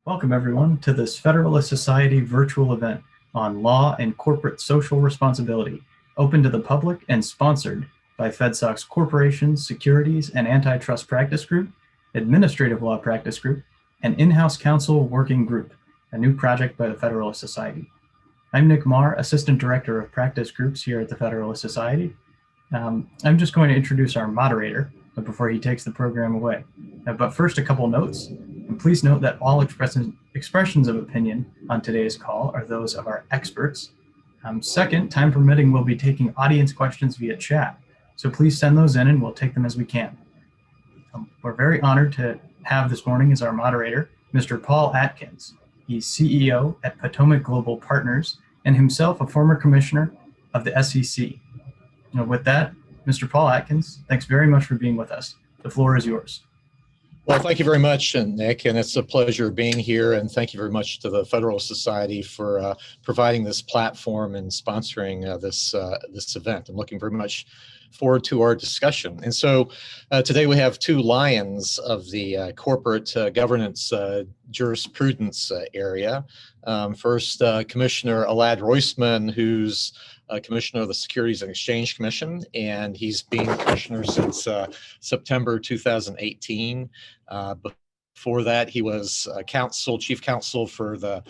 Welcome, everyone, to this Federalist Society virtual event on law and corporate social responsibility, open to the public and sponsored by FedSoc's Corporations, Securities, and Antitrust Practice Group, Administrative Law Practice Group, and In-House Counsel Working Group, a new project by the Federalist Society. I'm Nick Marr, Assistant Director of Practice Groups here at the Federalist Society. I'm just going to introduce our moderator before he takes the program away. But first, a couple notes. And please note that all expressions of opinion on today's call are those of our experts. Second, time permitting, we'll be taking audience questions via chat. So please send those in and we'll take them as we can. We're very honored to have this morning as our moderator, Mr. Paul Atkins. He's CEO at Potomac Global Partners and himself a former commissioner of the SEC. With that, Mr. Paul Atkins, thanks very much for being with us. The floor is yours. Well, thank you very much, Nick, and it's a pleasure being here, and thank you very much to the Federalist Society for providing this platform and sponsoring this event. I'm looking very much forward to our discussion. And so today we have two lions of the corporate governance jurisprudence area. First, Commissioner Elad Roisman, who's Commissioner of the Securities and Exchange Commission, and he's been Commissioner since September 2018. Before that, he was Chief Counsel for the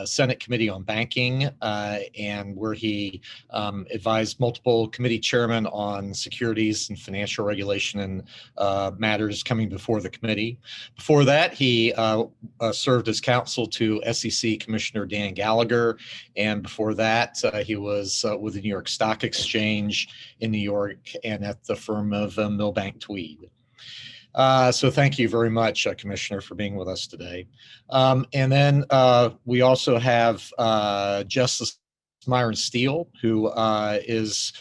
Senate Committee on Banking, and where he advised multiple committee chairmen on securities and financial regulation and matters coming before the committee. Before that, he served as counsel to SEC Commissioner Dan Gallagher, and before that, he was with the New York Stock Exchange in New York and at the firm of Milbank Tweed. So thank you very much, Commissioner, for being with us today. And then we also have Justice Myron Steele, who is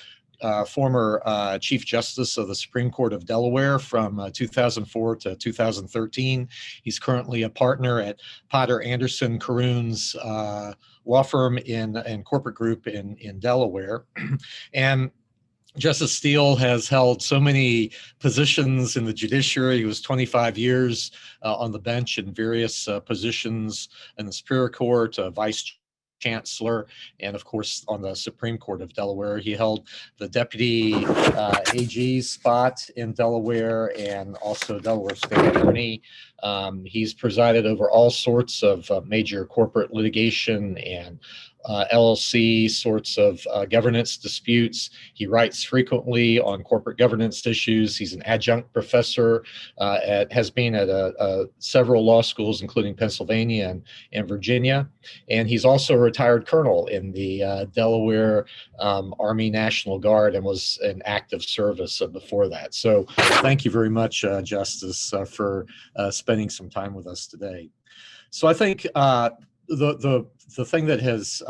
former Chief Justice of the Supreme Court of Delaware from 2004 to 2013. He's currently a partner at Potter Anderson Caroon's law firm and corporate group in Delaware. And Justice Steele has held so many positions in the judiciary. He was 25 years on the bench in various positions in the Superior Court, Vice Chancellor, and of course on the Supreme Court of Delaware. He held the Deputy AG spot in Delaware and also Delaware State Attorney. He's presided over all sorts of major corporate litigation and LLC sorts of governance disputes. He writes frequently on corporate governance issues. He's an adjunct professor, has been at several law schools, including Pennsylvania and Virginia. And he's also a retired colonel in the Delaware Army National Guard and was in active service before that. So thank you very much, Justice, for spending some time with us today. So I think the thing that has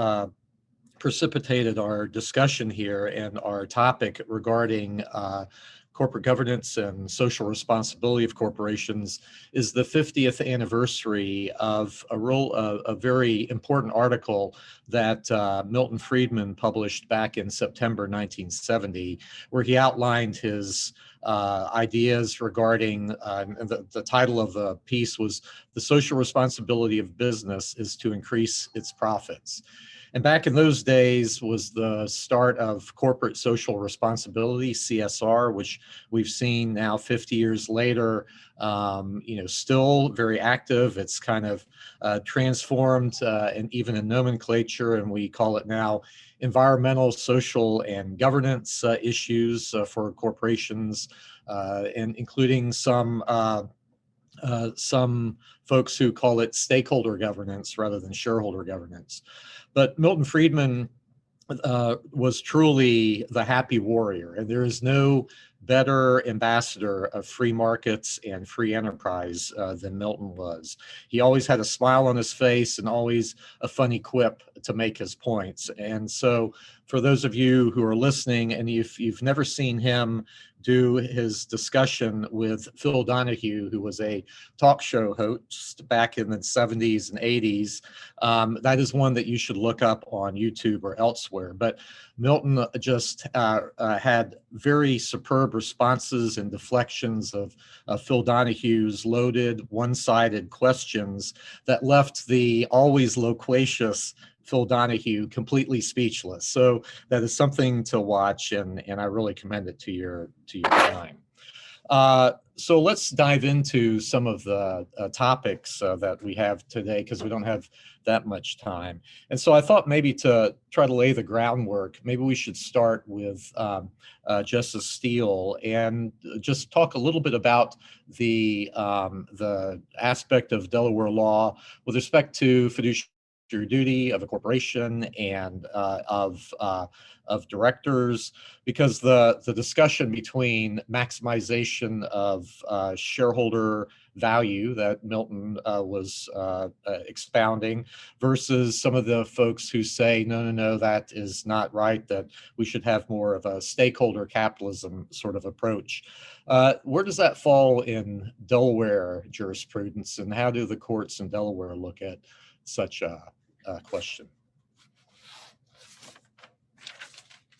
precipitated our discussion here and our topic regarding corporate governance and social responsibility of corporations is the 50th anniversary of a very important article that Milton Friedman published back in September 1970, where he outlined his ideas regarding, the title of the piece was "The Social Responsibility of Business is to Increase Its Profits." And back in those days was the start of corporate social responsibility, CSR, which we've seen now 50 years later, still very active. It's kind of transformed and even in nomenclature, and we call it now environmental, social, and governance issues for corporations, and including some folks who call it stakeholder governance rather than shareholder governance. But Milton Friedman was truly the happy warrior, and there is no better ambassador of free markets and free enterprise than Milton was. He always had a smile on his face and always a funny quip to make his points. And so for those of you who are listening and if you've never seen him do his discussion with Phil Donahue, who was a talk show host back in the 70s and 80s. That is one that you should look up on YouTube or elsewhere. But Milton just had very superb responses and deflections of Phil Donahue's loaded, one-sided questions that left the always loquacious Phil Donahue completely speechless. So that is something to watch, and I really commend it to your time. So let's dive into some of the topics that we have today, because we don't have that much time. And so I thought maybe to try to lay the groundwork, maybe we should start with Justice Steele and just talk a little bit about the aspect of Delaware law with respect to fiduciary duty of a corporation and of directors, because the discussion between maximization of shareholder value that Milton was expounding versus some of the folks who say, no, that is not right, that we should have more of a stakeholder capitalism sort of approach. Where does that fall in Delaware jurisprudence, and how do the courts in Delaware look at such a question?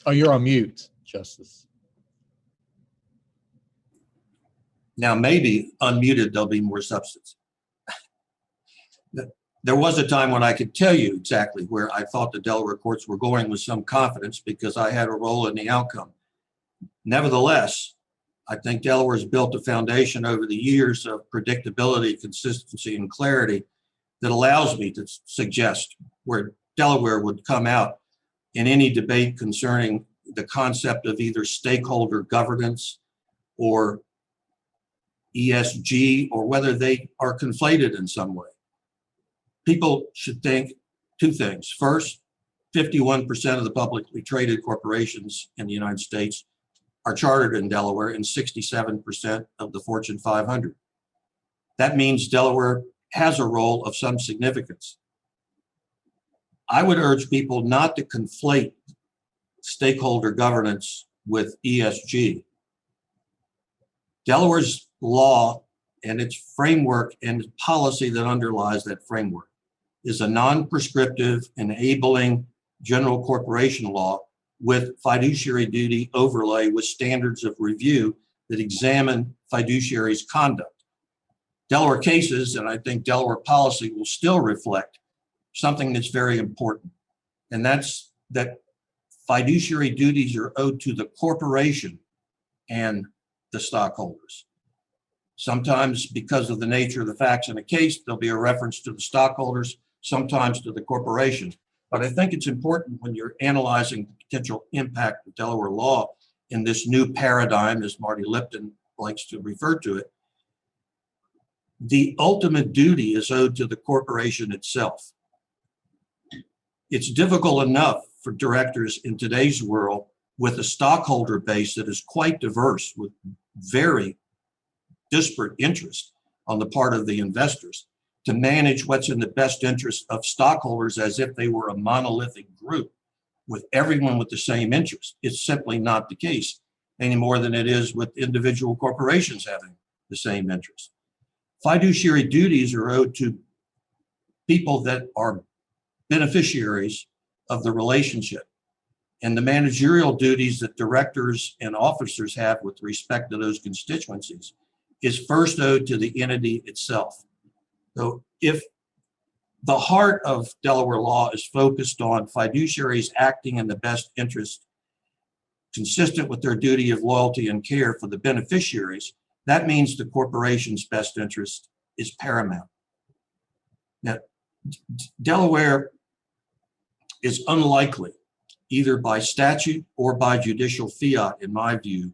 Oh, you're on mute, Justice. Now, maybe unmuted, there'll be more substance. There was a time when I could tell you exactly where I thought the Delaware courts were going with some confidence, because I had a role in the outcome. Nevertheless, I think Delaware's built a foundation over the years of predictability, consistency, and clarity that allows me to suggest where Delaware would come out in any debate concerning the concept of either stakeholder governance or ESG, or whether they are conflated in some way. People should think two things. First, 51% of the publicly traded corporations in the United States are chartered in Delaware, and 67% of the Fortune 500. That means Delaware has a role of some significance. I would urge people not to conflate stakeholder governance with ESG. Delaware's law and its framework and policy that underlies that framework is a non-prescriptive, enabling general corporation law with fiduciary duty overlay with standards of review that examine fiduciaries' conduct. Delaware cases, and I think Delaware policy, will still reflect something that's very important, and that's that fiduciary duties are owed to the corporation and the stockholders. Sometimes, because of the nature of the facts in a case, there'll be a reference to the stockholders, sometimes to the corporation. But I think it's important when you're analyzing the potential impact of Delaware law in this new paradigm, as Marty Lipton likes to refer to it. The ultimate duty is owed to the corporation itself. It's difficult enough for directors in today's world with a stockholder base that is quite diverse with very disparate interests on the part of the investors to manage what's in the best interest of stockholders as if they were a monolithic group with everyone with the same interest. It's simply not the case any more than it is with individual corporations having the same interest. Fiduciary duties are owed to people that are beneficiaries of the relationship, and the managerial duties that directors and officers have with respect to those constituencies is first owed to the entity itself. So if the heart of Delaware law is focused on fiduciaries acting in the best interest, consistent with their duty of loyalty and care for the beneficiaries, that means the corporation's best interest is paramount. Now, Delaware is unlikely, either by statute or by judicial fiat, in my view,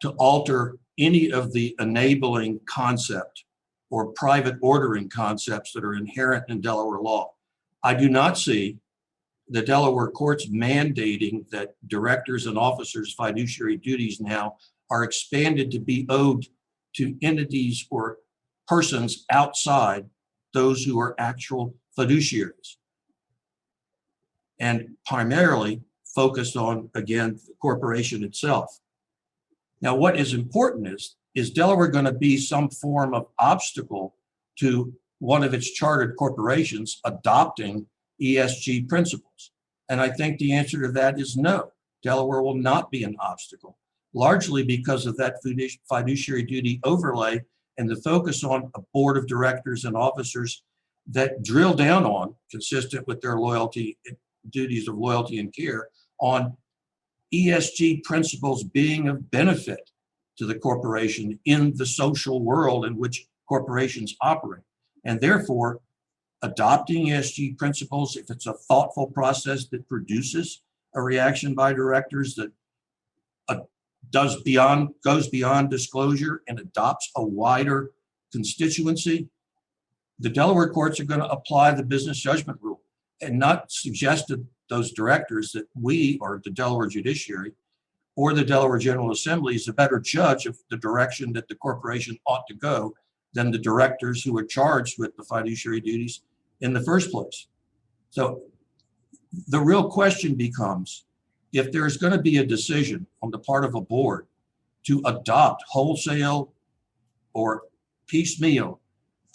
to alter any of the enabling concept or private ordering concepts that are inherent in Delaware law. I do not see the Delaware courts mandating that directors and officers' fiduciary duties now are expanded to be owed to entities or persons outside those who are actual fiduciaries, and primarily focused on, again, the corporation itself. Now, what is important is Delaware going to be some form of obstacle to one of its chartered corporations adopting ESG principles? And I think the answer to that is no. Delaware will not be an obstacle, largely because of that fiduciary duty overlay and the focus on a board of directors and officers that drill down on, consistent with their duties of loyalty and care, on ESG principles being of benefit to the corporation in the social world in which corporations operate. And therefore, adopting ESG principles, if it's a thoughtful process that produces a reaction by directors that goes beyond disclosure and adopts a wider constituency, the Delaware courts are going to apply the business judgment rule and not suggest to those directors that we, or the Delaware judiciary, or the Delaware General Assembly is a better judge of the direction that the corporation ought to go than the directors who are charged with the fiduciary duties in the first place. So the real question becomes, if there's going to be a decision on the part of a board to adopt wholesale or piecemeal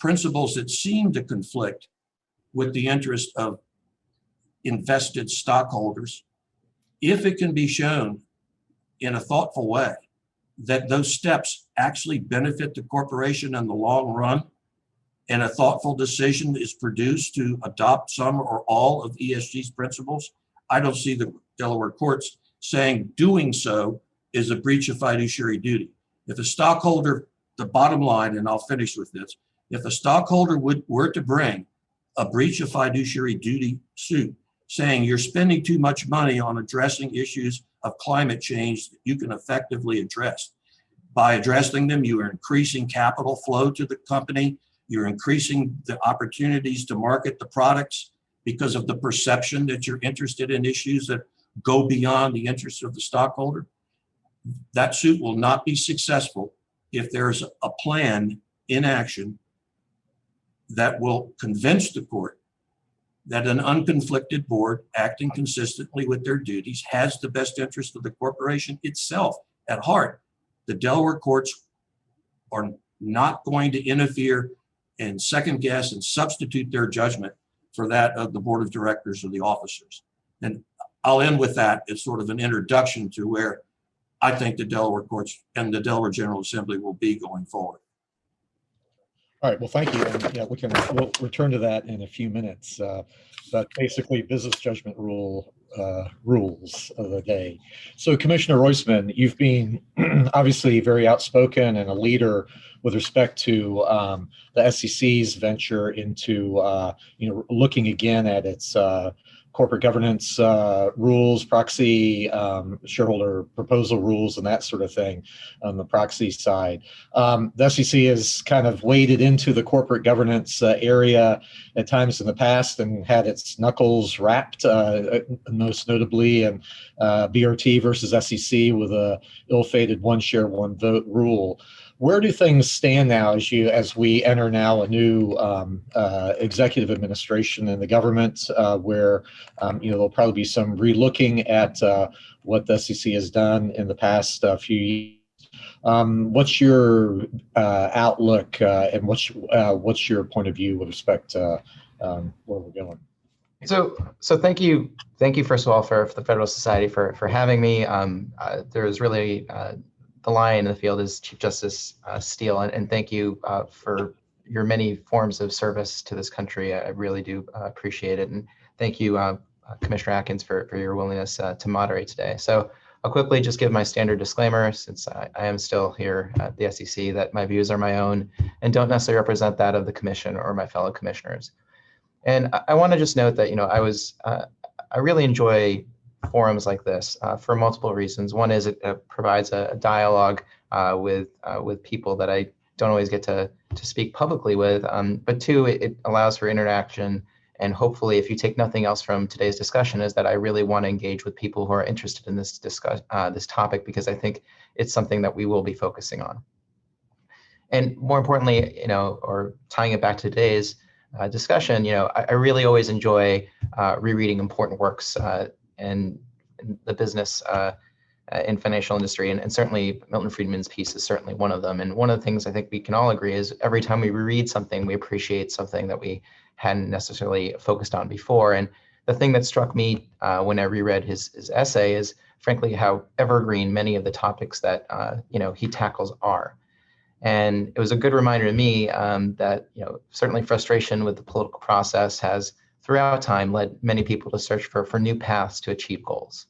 principles that seem to conflict with the interest of invested stockholders, if it can be shown in a thoughtful way that those steps actually benefit the corporation in the long run, and a thoughtful decision is produced to adopt some or all of ESG's principles, I don't see the Delaware courts saying doing so is a breach of fiduciary duty. If a stockholder, the bottom line, and I'll finish with this, if a stockholder were to bring a breach of fiduciary duty suit saying you're spending too much money on addressing issues of climate change that you can effectively address, by addressing them, you are increasing capital flow to the company, you're increasing the opportunities to market the products because of the perception that you're interested in issues that go beyond the interest of the stockholder, that suit will not be successful if there's a plan in action that will convince the court that an unconflicted board acting consistently with their duties has the best interest of the corporation itself at heart. The Delaware courts are not going to interfere and second guess and substitute their judgment for that of the board of directors or the officers. And I'll end with that as sort of an introduction to where I think the Delaware courts and the Delaware General Assembly will be going forward. All right, well, thank you. And yeah, we'll return to that in a few minutes. But basically, business judgment rules of the day. So, Commissioner Roisman, you've been obviously very outspoken and a leader with respect to the SEC's venture into looking again at its corporate governance rules, proxy, shareholder proposal rules, and that sort of thing on the proxy side. The SEC has kind of waded into the corporate governance area at times in the past and had its knuckles rapped, most notably in BRT versus SEC with a ill-fated one share, one vote rule. Where do things stand now as we enter now a new executive administration in the government, where there'll probably be some relooking at what the SEC has done in the past few years? What's your outlook and what's your point of view with respect to where we're going? So thank you first of all for the Federalist Society for having me. There's really the lion in the field is Chief Justice Steele, and thank you for your many forms of service to this country. I really do appreciate it, and thank you, Commissioner Atkins, for your willingness to moderate today. So I'll quickly just give my standard disclaimer, since I am still here at the SEC, that my views are my own and don't necessarily represent that of the Commission or my fellow commissioners. And I want to just note that I really enjoy forums like this for multiple reasons. One is it provides a dialogue with people that I don't always get to speak publicly with, but two, it allows for interaction. And hopefully, if you take nothing else from today's discussion, is that I really want to engage with people who are interested in this topic, because I think it's something that we will be focusing on. And more importantly, or tying it back to today's discussion, I really always enjoy rereading important works in the business in financial industry, and certainly Milton Friedman's piece is certainly one of them. And one of the things I think we can all agree is every time we read something, we appreciate something that we hadn't necessarily focused on before. And the thing that struck me when I reread his essay is, frankly, how evergreen many of the topics that he tackles are. And it was a good reminder to me that certainly frustration with the political process has throughout time led many people to search for new paths to achieve goals.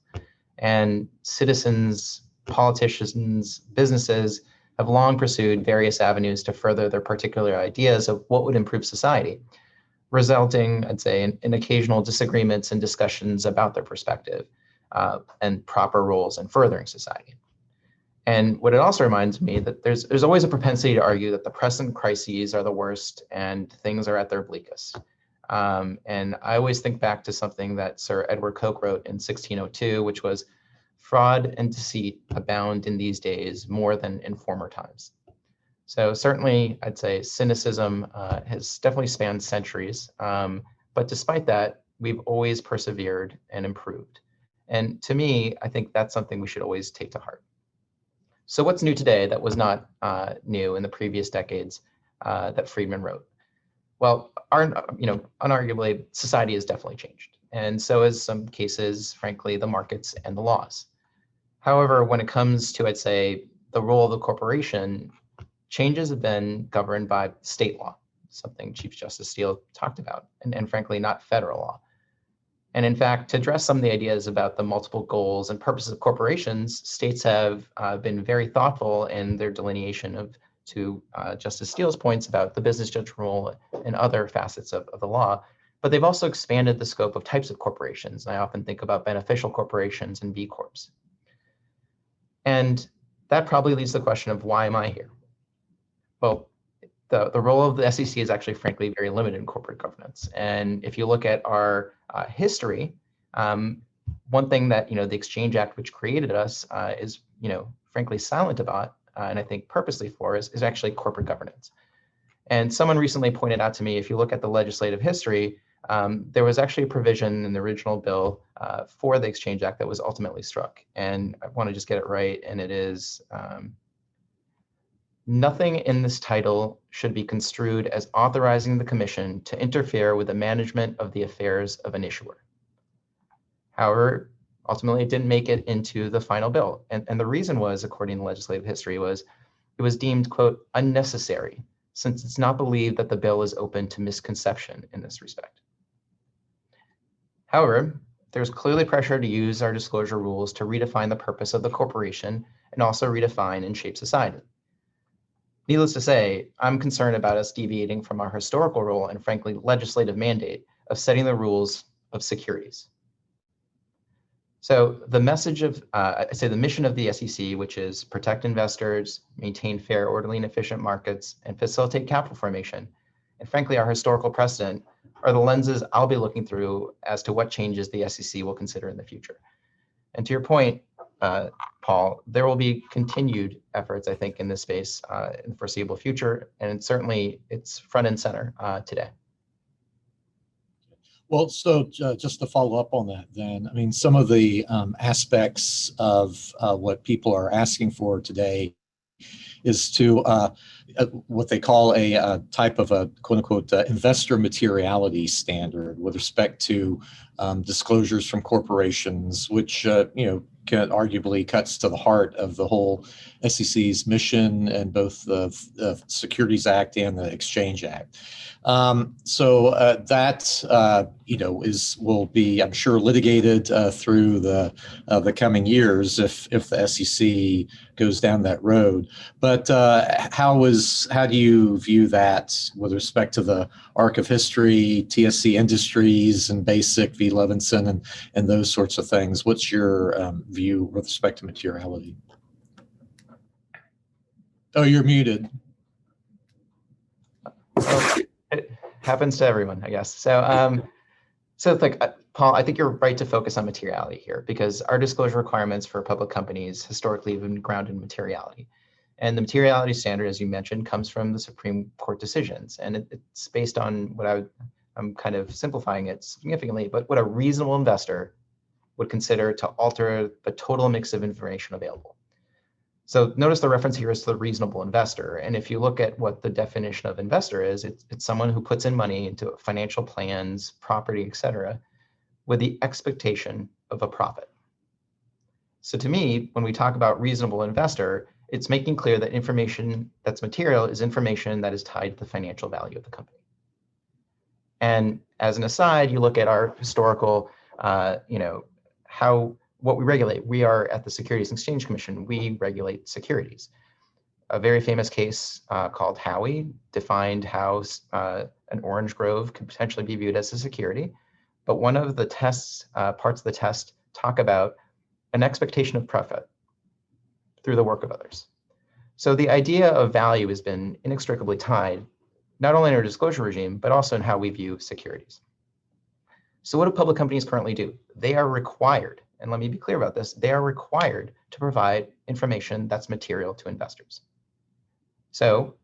And citizens, politicians, businesses have long pursued various avenues to further their particular ideas of what would improve society, resulting, I'd say, in occasional disagreements and discussions about their perspective and proper roles in furthering society. And what it also reminds me that there's always a propensity to argue that the present crises are the worst and things are at their bleakest. And I always think back to something that Sir Edward Coke wrote in 1602, which was, "Fraud and deceit abound in these days more than in former times." So certainly, I'd say cynicism has definitely spanned centuries. But despite that, we've always persevered and improved. And to me, I think that's something we should always take to heart. So what's new today that was not new in the previous decades that Friedman wrote? Well, unarguably, society has definitely changed. And so has some cases, frankly, the markets and the laws. However, when it comes to, I'd say, the role of the corporation, changes have been governed by state law, something Chief Justice Steele talked about, and frankly, not federal law. And in fact, to address some of the ideas about the multiple goals and purposes of corporations, states have been very thoughtful in their delineation to Justice Steele's points about the business judge role and other facets of the law. But they've also expanded the scope of types of corporations. And I often think about beneficial corporations and B Corps. And that probably leads to the question of, why am I here? Well, the role of the SEC is actually, frankly, very limited in corporate governance. And if you look at our history, one thing that the Exchange Act, which created us, is frankly silent about, and I think purposely for, is actually corporate governance. And someone recently pointed out to me, if you look at the legislative history, there was actually a provision in the original bill for the Exchange Act that was ultimately struck. And I want to just get it right, and it is, "Nothing in this title should be construed as authorizing the Commission to interfere with the management of the affairs of an issuer." However, ultimately, it didn't make it into the final bill. And the reason was, according to legislative history, was it was deemed, quote, "unnecessary, since it's not believed that the bill is open to misconception in this respect." However, there's clearly pressure to use our disclosure rules to redefine the purpose of the corporation and also redefine and shape society. Needless to say, I'm concerned about us deviating from our historical role and, frankly, legislative mandate of setting the rules of securities. So the message of, the mission of the SEC, which is protect investors, maintain fair, orderly, and efficient markets, and facilitate capital formation, and frankly, our historical precedent, are the lenses I'll be looking through as to what changes the SEC will consider in the future. And to your point, Paul, there will be continued efforts, I think, in this space in the foreseeable future, and certainly it's front and center today. Well, so just to follow up on that then, I mean, some of the aspects of what people are asking for today is to what they call a type of a quote unquote investor materiality standard with respect to disclosures from corporations, which arguably cuts to the heart of the whole SEC's mission in both the Securities Act and the Exchange Act. That will be, I'm sure, litigated through the coming years if the SEC goes down that road. But how do you view that with respect to the arc of history, TSC Industries and Basic v. Levinson and those sorts of things? What's your view with respect to materiality? Oh, you're muted. Well, it happens to everyone, I guess. So, Paul, I think you're right to focus on materiality here, because our disclosure requirements for public companies historically have been grounded in materiality. And the materiality standard, as you mentioned, comes from the Supreme Court decisions. And it's based on I'm kind of simplifying it significantly, but what a reasonable investor would consider to alter the total mix of information available. So notice the reference here is to the reasonable investor. And if you look at what the definition of investor is, it's someone who puts in money into financial plans, property, et cetera, with the expectation of a profit. So to me, when we talk about reasonable investor, it's making clear that information that's material is information that is tied to the financial value of the company. And as an aside, you look at our historical, what we regulate. We are at the Securities and Exchange Commission. We regulate securities. A very famous case called Howey defined how an orange grove could potentially be viewed as a security. But one of the tests, parts of the test, talk about an expectation of profit through the work of others. So the idea of value has been inextricably tied, not only in our disclosure regime, but also in how we view securities. So what do public companies currently do? They are required, and let me be clear about this, they are required to provide information that's material to investors. So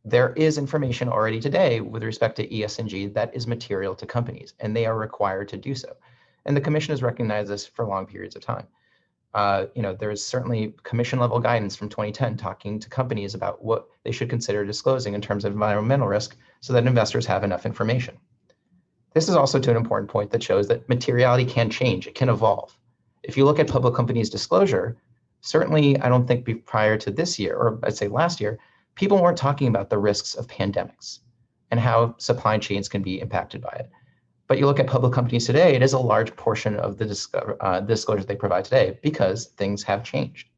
there is information already today with respect to ESG that is material to companies, and they are required to do so. And the commission has recognized this for long periods of time. There is certainly commission level guidance from 2010 talking to companies about what they should consider disclosing in terms of environmental risk so that investors have enough information. This is also to an important point that shows that materiality can change, it can evolve. If you look at public companies' disclosure, certainly I don't think prior to this year, or I'd say last year, people weren't talking about the risks of pandemics and how supply chains can be impacted by it. But you look at public companies today, it is a large portion of the disclosure they provide today because things have changed.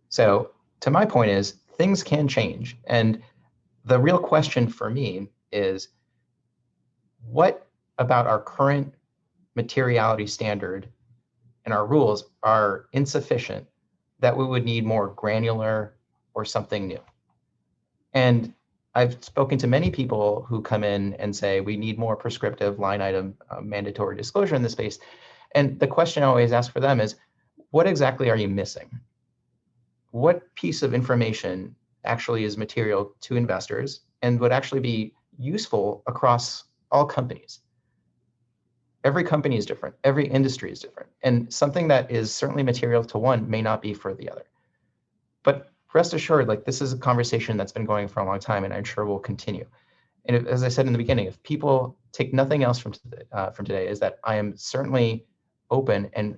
So to my point is, things can change. And the real question for me is, what about our current materiality standard and our rules are insufficient that we would need more granular or something new? And I've spoken to many people who come in and say, we need more prescriptive line item mandatory disclosure in this space. And the question I always ask for them is, what exactly are you missing? What piece of information actually is material to investors and would actually be useful across all companies? Every company is different. Every industry is different. And something that is certainly material to one may not be for the other. But rest assured, this is a conversation that's been going for a long time, and I'm sure will continue. And as I said in the beginning, if people take nothing else from today, is that I am certainly open and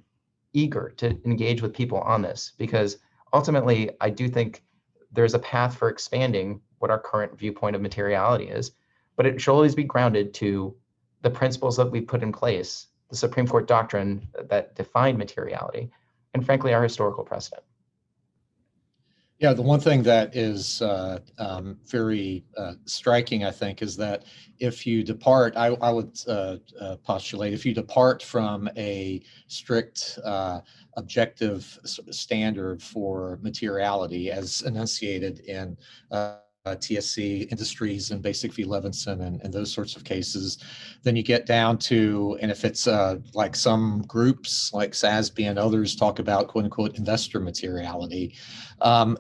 eager to engage with people on this, because ultimately, I do think there's a path for expanding what our current viewpoint of materiality is, but it should always be grounded to the principles that we put in place, the Supreme Court doctrine that defined materiality, and frankly, our historical precedent. Yeah, the one thing that is very striking, I think, is that if you depart, I would postulate, if you depart from a strict objective standard for materiality as enunciated in TSC Industries and Basic v. Levinson and those sorts of cases, then you get down to, and if it's like some groups like SASB and others talk about quote unquote investor materiality,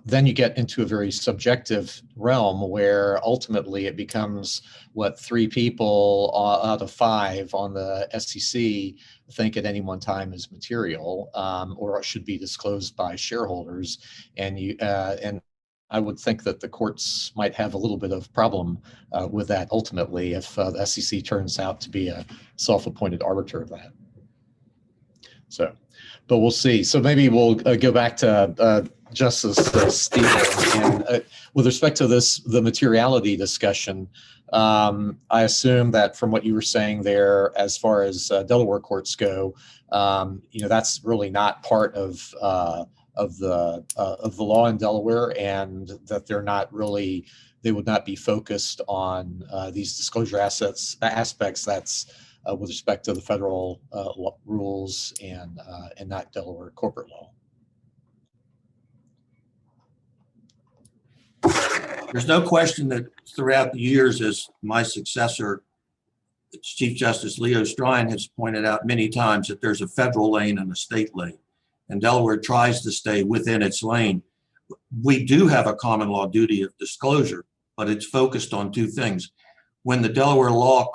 then you get into a very subjective realm where ultimately it becomes what 3 people out of 5 on the SEC think at any one time is material or should be disclosed by shareholders, and I would think that the courts might have a little bit of problem with that ultimately if the SEC turns out to be a self-appointed arbiter of that. So, but we'll see. So maybe we'll go back to Justice Steele. And with respect to the materiality discussion, I assume that from what you were saying there, as far as Delaware courts go, that's really not part of the law in Delaware, and that they would not be focused on these disclosure aspects. That's with respect to the federal rules and not Delaware corporate law. There's no question that throughout the years, as my successor, Chief Justice Leo Strine, has pointed out many times, that there's a federal lane and a state lane, and Delaware tries to stay within its lane. We do have a common law duty of disclosure, but it's focused on 2 things. When the Delaware law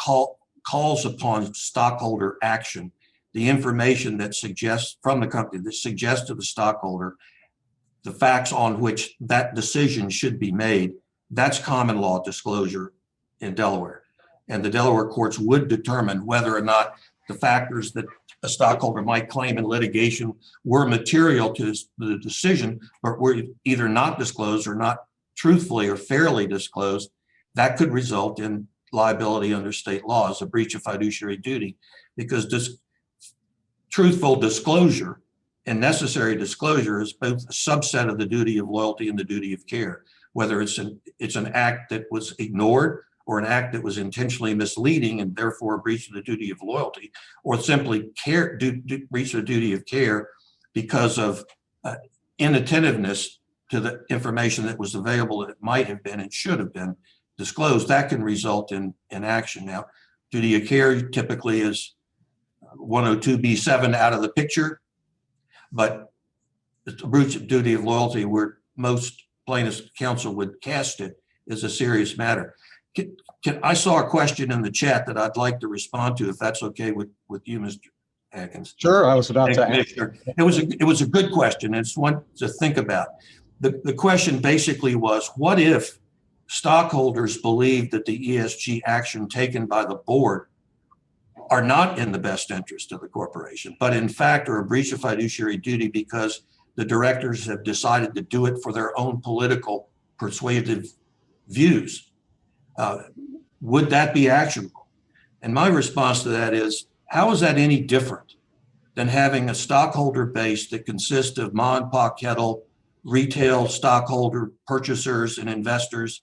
calls upon stockholder action, the information that suggests from the company that suggests to the stockholder the facts on which that decision should be made, that's common law disclosure in Delaware. And the Delaware courts would determine whether or not the factors that a stockholder might claim in litigation were material to the decision, but were either not disclosed or not truthfully or fairly disclosed. That could result in liability under state law as a breach of fiduciary duty, because this truthful disclosure and necessary disclosure is both a subset of the duty of loyalty and the duty of care, whether it's an act that was ignored or an act that was intentionally misleading and therefore a breach of the duty of loyalty, or simply breach of the duty of care because of inattentiveness to the information that was available that might have been and should have been disclosed. That can result in action. Now, duty of care typically is 102B7 out of the picture, but the breach of duty of loyalty, where most plaintiffs' counsel would cast it, is a serious matter. I saw a question in the chat that I'd like to respond to, if that's okay with you, Mr. Atkins. Sure, I was about to ask. It was a good question. It's one to think about. The question basically was, what if stockholders believe that the ESG action taken by the board are not in the best interest of the corporation, but in fact are a breach of fiduciary duty because the directors have decided to do it for their own political persuasive views? Would that be actionable? And my response to that is, how is that any different than having a stockholder base that consists of ma and pa kettle retail stockholder purchasers and investors,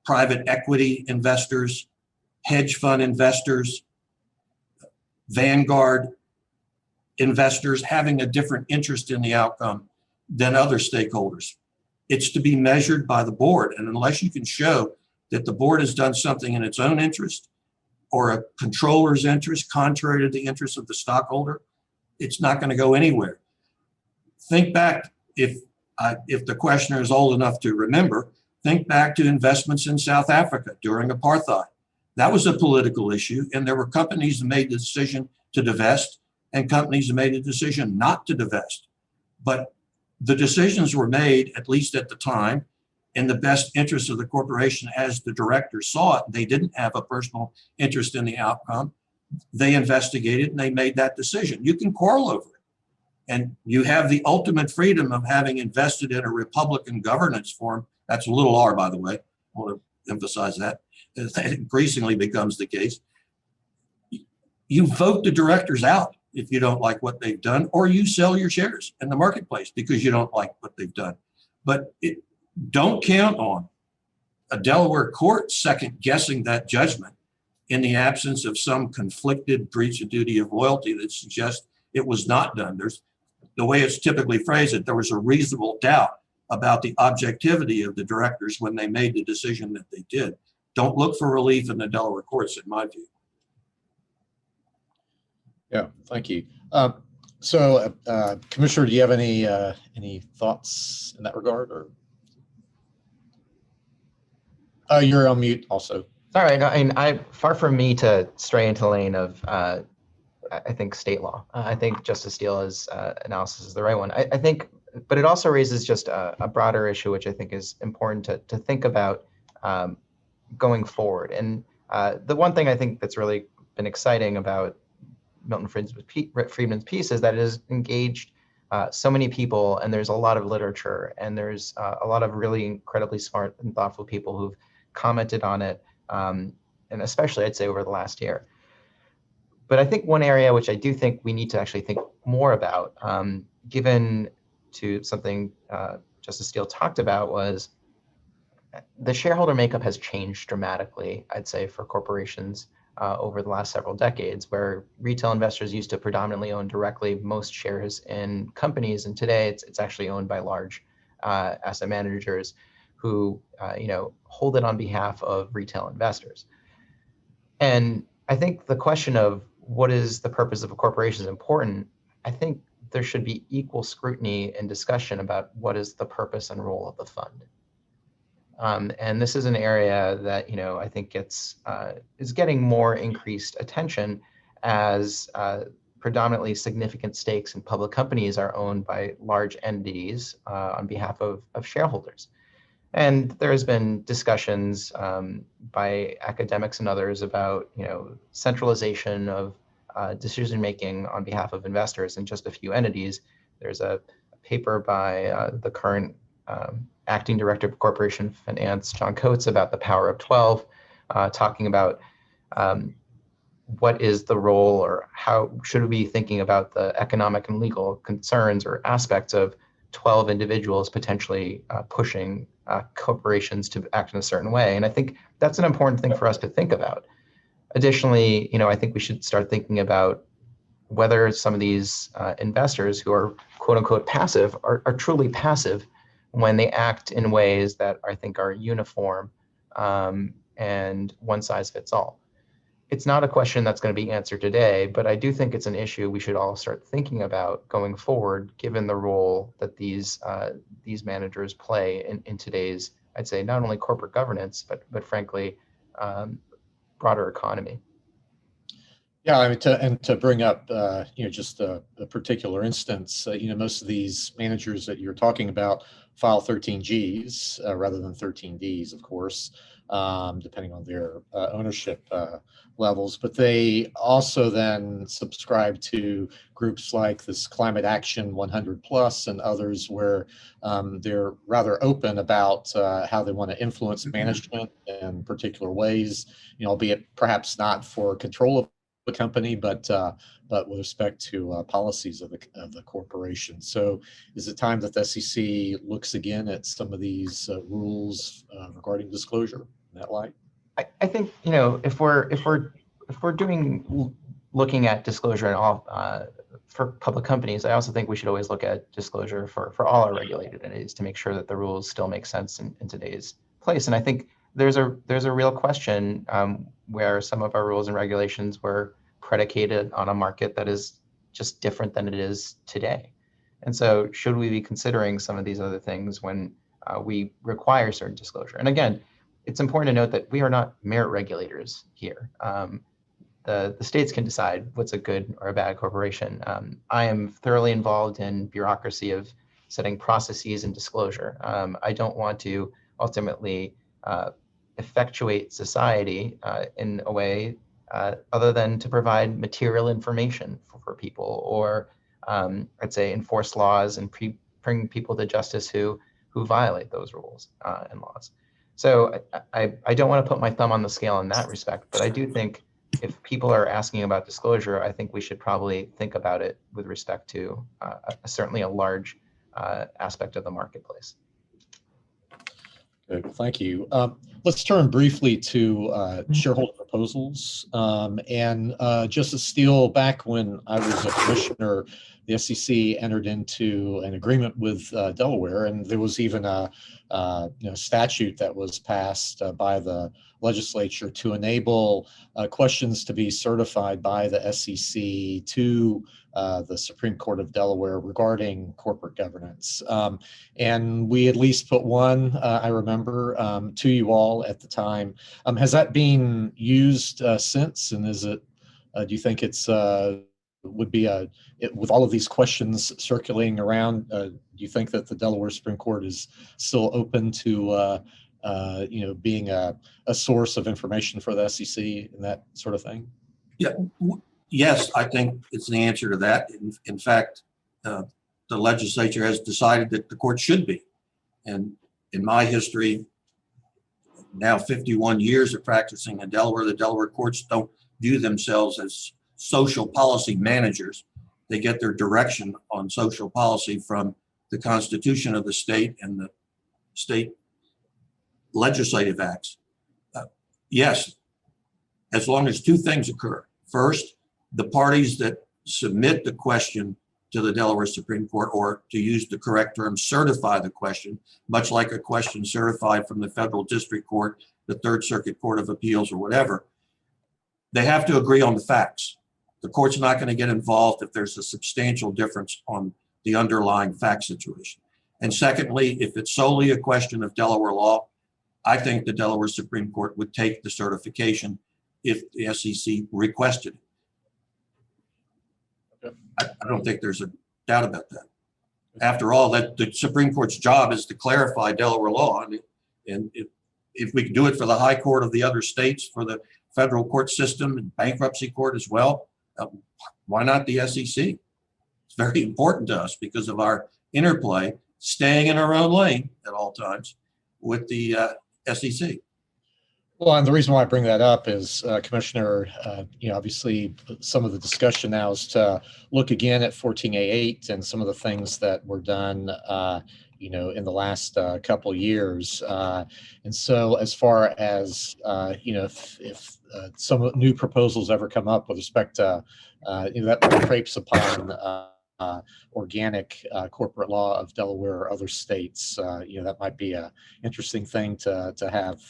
private equity investors, hedge fund investors, Vanguard investors having a different interest in the outcome than other stakeholders? It's to be measured by the board. And unless you can show that the board has done something in its own interest or a controller's interest contrary to the interests of the stockholder, it's not going to go anywhere. Think back, if the questioner is old enough to remember, think back to investments in South Africa during apartheid. That was a political issue, and there were companies that made the decision to divest and companies that made a decision not to divest. But the decisions were made, at least at the time, in the best interest of the corporation as the directors saw it. They didn't have a personal interest in the outcome. They investigated and they made that decision. You can quarrel over it. And you have the ultimate freedom of having invested in a Republican governance form. That's a little R, by the way. I want to emphasize that. That increasingly becomes the case. You vote the directors out if you don't like what they've done, or you sell your shares in the marketplace because you don't like what they've done. But don't count on a Delaware court second guessing that judgment in the absence of some conflicted breach of duty of loyalty that suggests it was not done. There's the way it's typically phrased, that there was a reasonable doubt about the objectivity of the directors when they made the decision that they did. Don't look for relief in the Delaware courts, in my view. Yeah, thank you. Commissioner, do you have any thoughts in that regard? Or you're on mute also. All right. I mean, far from me to stray into the lane of, I think, state law. I think Justice Steele's analysis is the right one. I think, but it also raises just a broader issue, which I think is important to think about going forward. And the one thing I think that's really been exciting about Milton Friedman's piece is that it has engaged so many people, and there's a lot of literature, and there's a lot of really incredibly smart and thoughtful people who've commented on it, and especially I'd say over the last year. But I think one area which I do think we need to actually think more about, given to something Justice Steele talked about, was the shareholder makeup has changed dramatically, I'd say, for corporations over the last several decades, where retail investors used to predominantly own directly most shares in companies, and today it's actually owned by large asset managers who hold it on behalf of retail investors. And I think the question of what is the purpose of a corporation is important. I think there should be equal scrutiny and discussion about what is the purpose and role of the fund. And this is an area that I think is getting more increased attention as predominantly significant stakes in public companies are owned by large entities on behalf of shareholders. And there has been discussions by academics and others about, centralization of decision-making on behalf of investors in just a few entities. There's a paper by the current acting director of corporation finance, John Coates, about the power of 12, talking about what is the role, or how should we be thinking about the economic and legal concerns or aspects of 12 individuals potentially pushing corporations to act in a certain way. And I think that's an important thing for us to think about. Additionally, I think we should start thinking about whether some of these investors who are quote unquote passive are truly passive when they act in ways that I think are uniform and one size fits all. It's not a question that's going to be answered today, but I do think it's an issue we should all start thinking about going forward, given the role that these managers play in today's, I'd say, not only corporate governance, but frankly, broader economy. Yeah, I mean, to bring up, just a particular instance, most of these managers that you're talking about file 13Gs rather than 13Ds, of course, depending on their ownership levels. But they also then subscribe to groups like this Climate Action 100 Plus and others, where they're rather open about how they want to influence management in particular ways, albeit perhaps not for control of the company, but with respect to policies of the corporation. So is it time that the SEC looks again at some of these rules regarding disclosure in that light? I think, if we're looking at disclosure and all for public companies, I also think we should always look at disclosure for all our regulated entities to make sure that the rules still make sense in today's place. And I think there's a real question where some of our rules and regulations were predicated on a market that is just different than it is today. And so should we be considering some of these other things when we require certain disclosure? And again, it's important to note that we are not merit regulators here. The states can decide what's a good or a bad corporation. I am thoroughly involved in bureaucracy of setting processes and disclosure. I don't want to ultimately effectuate society in a way other than to provide material information for people, or I'd say enforce laws and bring people to justice who violate those rules and laws. So I don't want to put my thumb on the scale in that respect, but I do think if people are asking about disclosure, I think we should probably think about it with respect to certainly a large aspect of the marketplace. Good, thank you. Let's turn briefly to shareholder proposals. And Justice Steele, back when I was a commissioner, the SEC entered into an agreement with Delaware, and there was even a statute that was passed by the legislature to enable questions to be certified by the SEC to the Supreme Court of Delaware regarding corporate governance. And we at least put one, I remember, to you all at the time. Has that been used since? And is it, do you think it's would be with all of these questions circulating around, do you think that the Delaware Supreme Court is still open to being a source of information for the SEC and that sort of thing? Yeah. Yes, I think it's the answer to that. In fact, the legislature has decided that the court should be. And in my history, now 51 years of practicing in Delaware, the Delaware courts don't view themselves as social policy managers. They get their direction on social policy from the Constitution of the state and the state legislative acts. Yes, as long as two things occur. First, the parties that submit the question to the Delaware Supreme Court, or to use the correct term, certify the question, much like a question certified from the Federal District Court, the Third Circuit Court of Appeals, or whatever, they have to agree on the facts. The court's not going to get involved if there's a substantial difference on the underlying fact situation. And secondly, if it's solely a question of Delaware law, I think the Delaware Supreme Court would take the certification if the SEC requested it. I don't think there's a doubt about that. After all, that the Supreme Court's job is to clarify Delaware law. And if we can do it for the high court of the other states, for the federal court system and bankruptcy court as well, why not the SEC? It's very important to us because of our interplay, staying in our own lane at all times with the SEC. Well, and the reason why I bring that up is, Commissioner, obviously some of the discussion now is to look again at 14A8 and some of the things that were done, in the last couple of years. And so as far as, if some new proposals ever come up with respect to, that crepes upon organic corporate law of Delaware or other states, that might be an interesting thing to have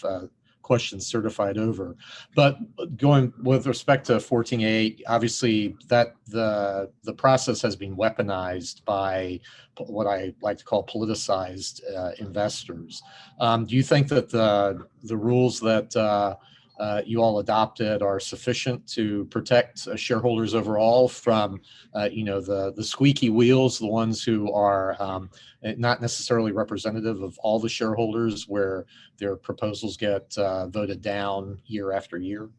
questions certified over. But going with respect to 14A8, obviously that the process has been weaponized by what I like to call politicized investors. Do you think that the rules that you all adopted are sufficient to protect shareholders overall from, the squeaky wheels, the ones who are not necessarily representative of all the shareholders, where their proposals get voted down year after year?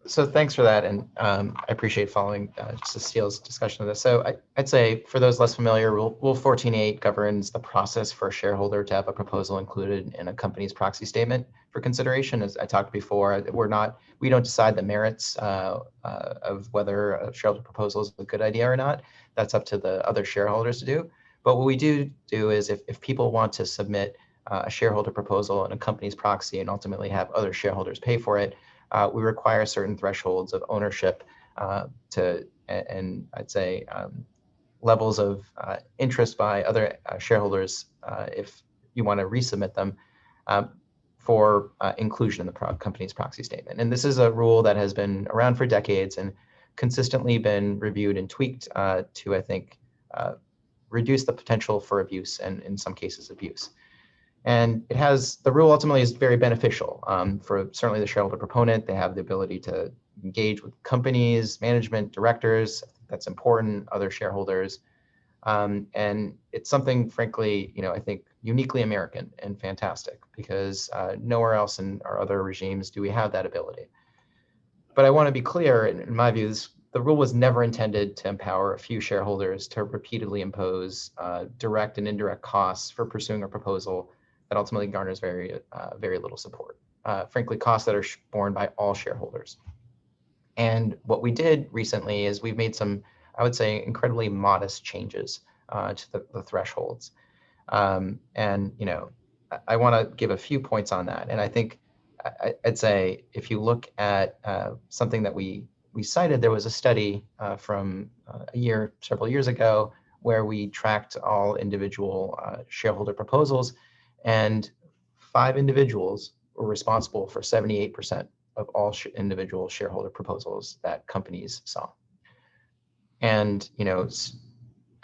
So thanks for that, and I appreciate following Justice Steele's discussion of this. So I'd say, for those less familiar, Rule 14.8 governs the process for a shareholder to have a proposal included in a company's proxy statement for consideration. As I talked before, we don't decide the merits of whether a shareholder proposal is a good idea or not. That's up to the other shareholders to do. But what we do is, if people want to submit a shareholder proposal in a company's proxy and ultimately have other shareholders pay for it, we require certain thresholds of ownership and I'd say levels of interest by other shareholders if you want to resubmit them for inclusion in the company's proxy statement. And this is a rule that has been around for decades and consistently been reviewed and tweaked to, I think, reduce the potential for abuse and in some cases abuse. And the rule ultimately is very beneficial for certainly the shareholder proponent. They have the ability to engage with companies, management, directors. That's important, other shareholders. And it's something, frankly, I think uniquely American and fantastic, because nowhere else in our other regimes do we have that ability. But I want to be clear, in my views, the rule was never intended to empower a few shareholders to repeatedly impose direct and indirect costs for pursuing a proposal that ultimately garners very little support. Frankly, costs that are borne by all shareholders. And what we did recently is we've made some, I would say, incredibly modest changes to the thresholds. And I want to give a few points on that. And I think I'd say, if you look at something that we cited, there was a study from several years ago, where we tracked all individual shareholder proposals, and 5 individuals were responsible for 78% of all individual shareholder proposals that companies saw. And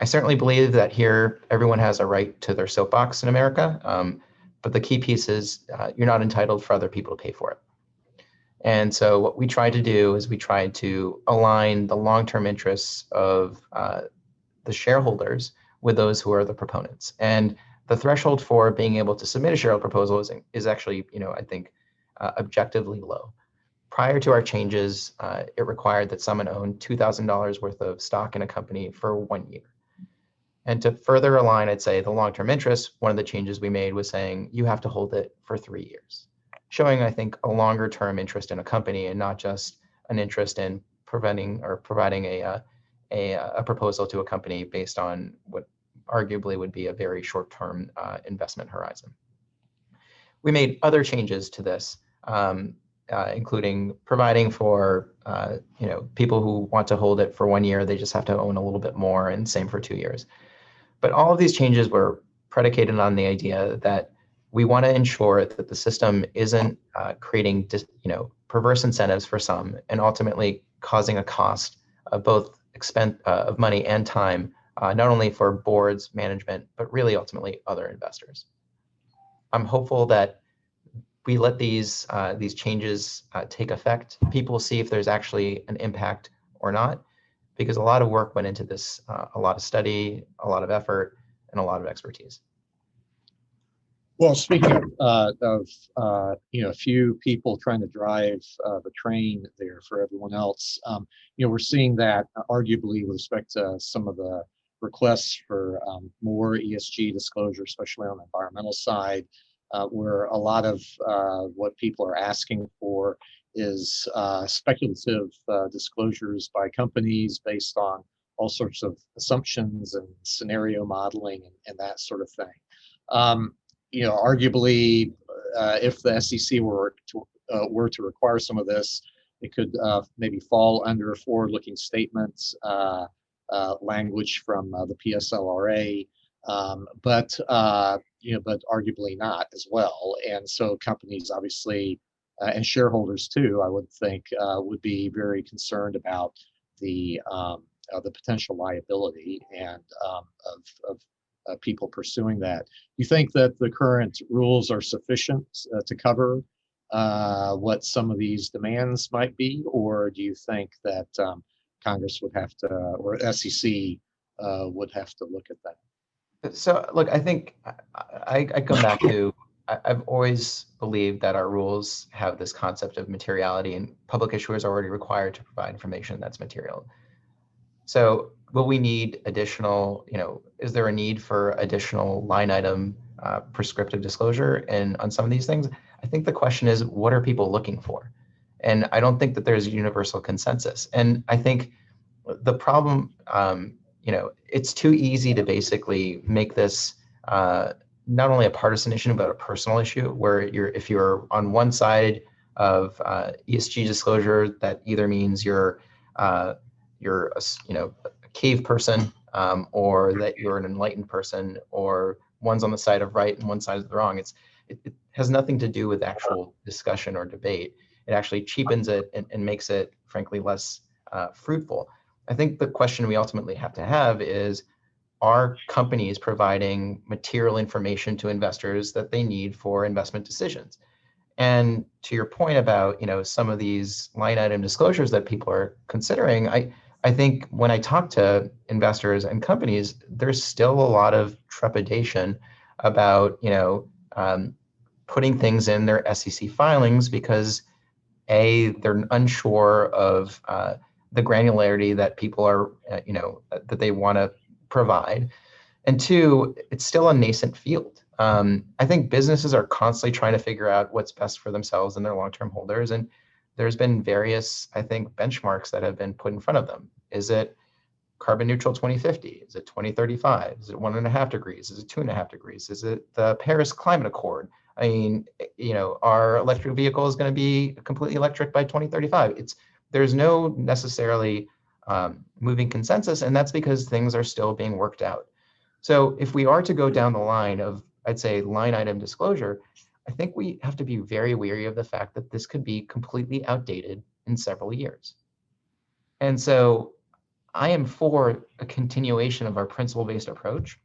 I certainly believe that here everyone has a right to their soapbox in America, but the key piece is you're not entitled for other people to pay for it. And so what we tried to do is we tried to align the long-term interests of the shareholders with those who are the proponents. And the threshold for being able to submit a shareholder proposal is actually, I think, objectively low. Prior to our changes, it required that someone own $2,000 worth of stock in a company for 1 year. And to further align, I'd say, the long-term interest, one of the changes we made was saying you have to hold it for 3 years, showing, I think, a longer-term interest in a company and not just an interest in providing a proposal to a company based on what arguably would be a very short-term investment horizon. We made other changes to this, including providing for people who want to hold it for 1 year, they just have to own a little bit more, and same for 2 years. But all of these changes were predicated on the idea that we want to ensure that the system isn't creating perverse incentives for some, and ultimately causing a cost of both expense of money and time, not only for boards, management, but really ultimately other investors. I'm hopeful that we let these changes take effect. People will see if there's actually an impact or not. because a lot of work went into this, a lot of study, a lot of effort, and a lot of expertise. Well, speaking of a few people trying to drive the train there for everyone else, we're seeing that arguably with respect to some of the requests for more ESG disclosure, especially on the environmental side, where a lot of what people are asking for is speculative disclosures by companies based on all sorts of assumptions and scenario modeling and that sort of thing. Arguably, if the SEC were to require some of this, it could maybe fall under forward-looking statements language from the PSLRA, but arguably not as well. And so companies obviously and shareholders too, I would think, would be very concerned about the potential liability and of people pursuing that. You think that the current rules are sufficient to cover what some of these demands might be, or do you think that Congress would have to, or SEC would have to look at that? So look, I think I come back to, I've always believed that our rules have this concept of materiality, and public issuers are already required to provide information that's material. So will we need additional, is there a need for additional line item prescriptive disclosure on some of these things? I think the question is, what are people looking for? And I don't think that there's a universal consensus. And I think the problem, it's too easy to basically make this not only a partisan issue, but a personal issue, where if you're on one side of ESG disclosure, that either means you're a cave person, or that you're an enlightened person, or one's on the side of right and one side is the wrong. It has nothing to do with actual discussion or debate. It actually cheapens it and makes it, frankly, less fruitful. I think the question we ultimately have to have is, are companies providing material information to investors that they need for investment decisions? And to your point about, some of these line item disclosures that people are considering, I think when I talk to investors and companies, there's still a lot of trepidation about, putting things in their SEC filings because they're unsure of the granularity that people are, that they want to provide. And two, it's still a nascent field. I think businesses are constantly trying to figure out what's best for themselves and their long-term holders. And there's been various, I think, benchmarks that have been put in front of them. Is it carbon neutral 2050? Is it 2035? Is it 1.5 degrees? Is it 2.5 degrees? Is it the Paris Climate Accord? I mean, our electric vehicle is going to be completely electric by 2035. There's no necessarily moving consensus, and that's because things are still being worked out. So if we are to go down the line of, I'd say, line item disclosure, I think we have to be very wary of the fact that this could be completely outdated in several years. And so I am for a continuation of our principle-based approach.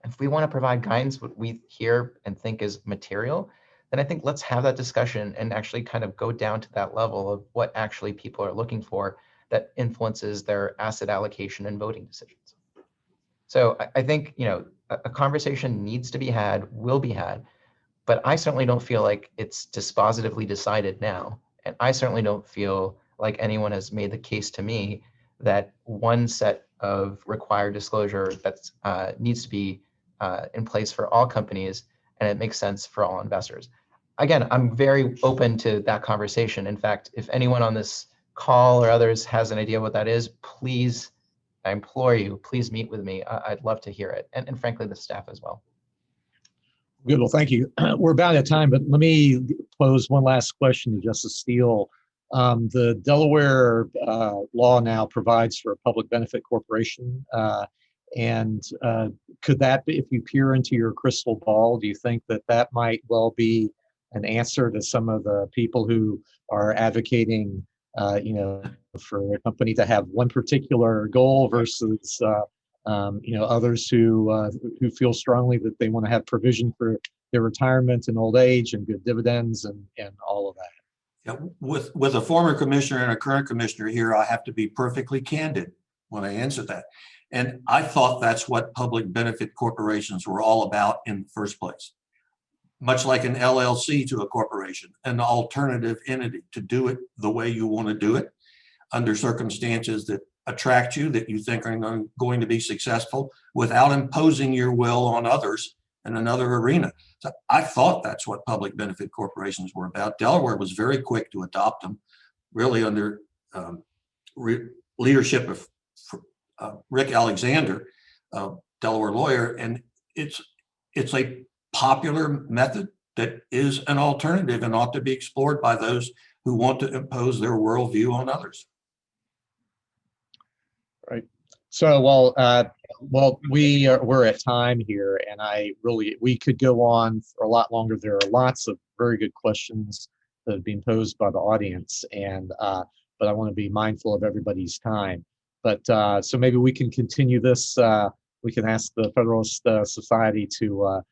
If we want to provide guidance, what we hear and think is material, then I think let's have that discussion and actually kind of go down to that level of what actually people are looking for that influences their asset allocation and voting decisions. So I think, a conversation needs to be had, will be had, but I certainly don't feel like it's dispositively decided now. And I certainly don't feel like anyone has made the case to me that one set of required disclosure that needs to be in place for all companies, and it makes sense for all investors. Again, I'm very open to that conversation. In fact, if anyone on this call or others has an idea what that is, please, I implore you, please meet with me. I'd love to hear it, and frankly, the staff as well. Good. Well, thank you. We're about at time, but let me pose one last question to Justice Steele. The Delaware law now provides for a public benefit corporation. And could that be, if you peer into your crystal ball, do you think that that might well be an answer to some of the people who are advocating, for a company to have one particular goal versus others who feel strongly that they want to have provision for their retirement and old age and good dividends and all of that? Yeah, with a former commissioner and a current commissioner here, I have to be perfectly candid. when I answered that. And I thought that's what public benefit corporations were all about in the first place. Much like an LLC to a corporation, an alternative entity to do it the way you want to do it under circumstances that attract you, that you think are going to be successful without imposing your will on others in another arena. So I thought that's what public benefit corporations were about. Delaware was very quick to adopt them, really under leadership of Rick Alexander, Delaware lawyer, and it's a popular method that is an alternative and ought to be explored by those who want to impose their worldview on others. Right. So, we're at time here, and we could go on for a lot longer. There are lots of very good questions that have been posed by the audience, and but I want to be mindful of everybody's time. But so maybe we can continue this. We can ask the Federalist Society to.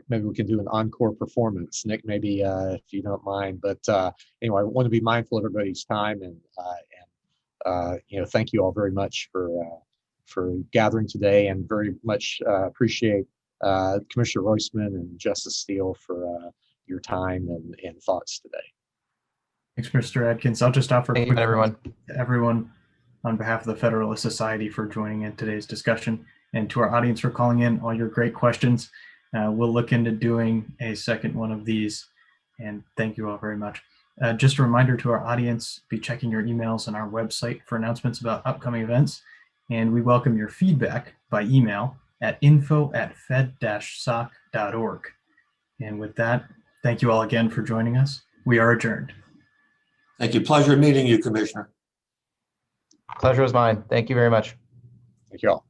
Maybe we can do an encore performance, Nick. Maybe if you don't mind. But anyway, I want to be mindful of everybody's time, and thank you all very much for gathering today, and very much appreciate Commissioner Roisman and Justice Steele for your time and thoughts today. Thanks, Mr. Adkins. I'll just offer Thank you, everyone on behalf of the Federalist Society for joining in today's discussion, and to our audience for calling in all your great questions. We'll look into doing a second one of these, and thank you all very much. Just a reminder to our audience, be checking your emails on our website for announcements about upcoming events, and we welcome your feedback by email at info@fed-soc.org. And with that, thank you all again for joining us. We are adjourned. Thank you. Pleasure meeting you, Commissioner. Pleasure was mine. Thank you very much. Thank you all.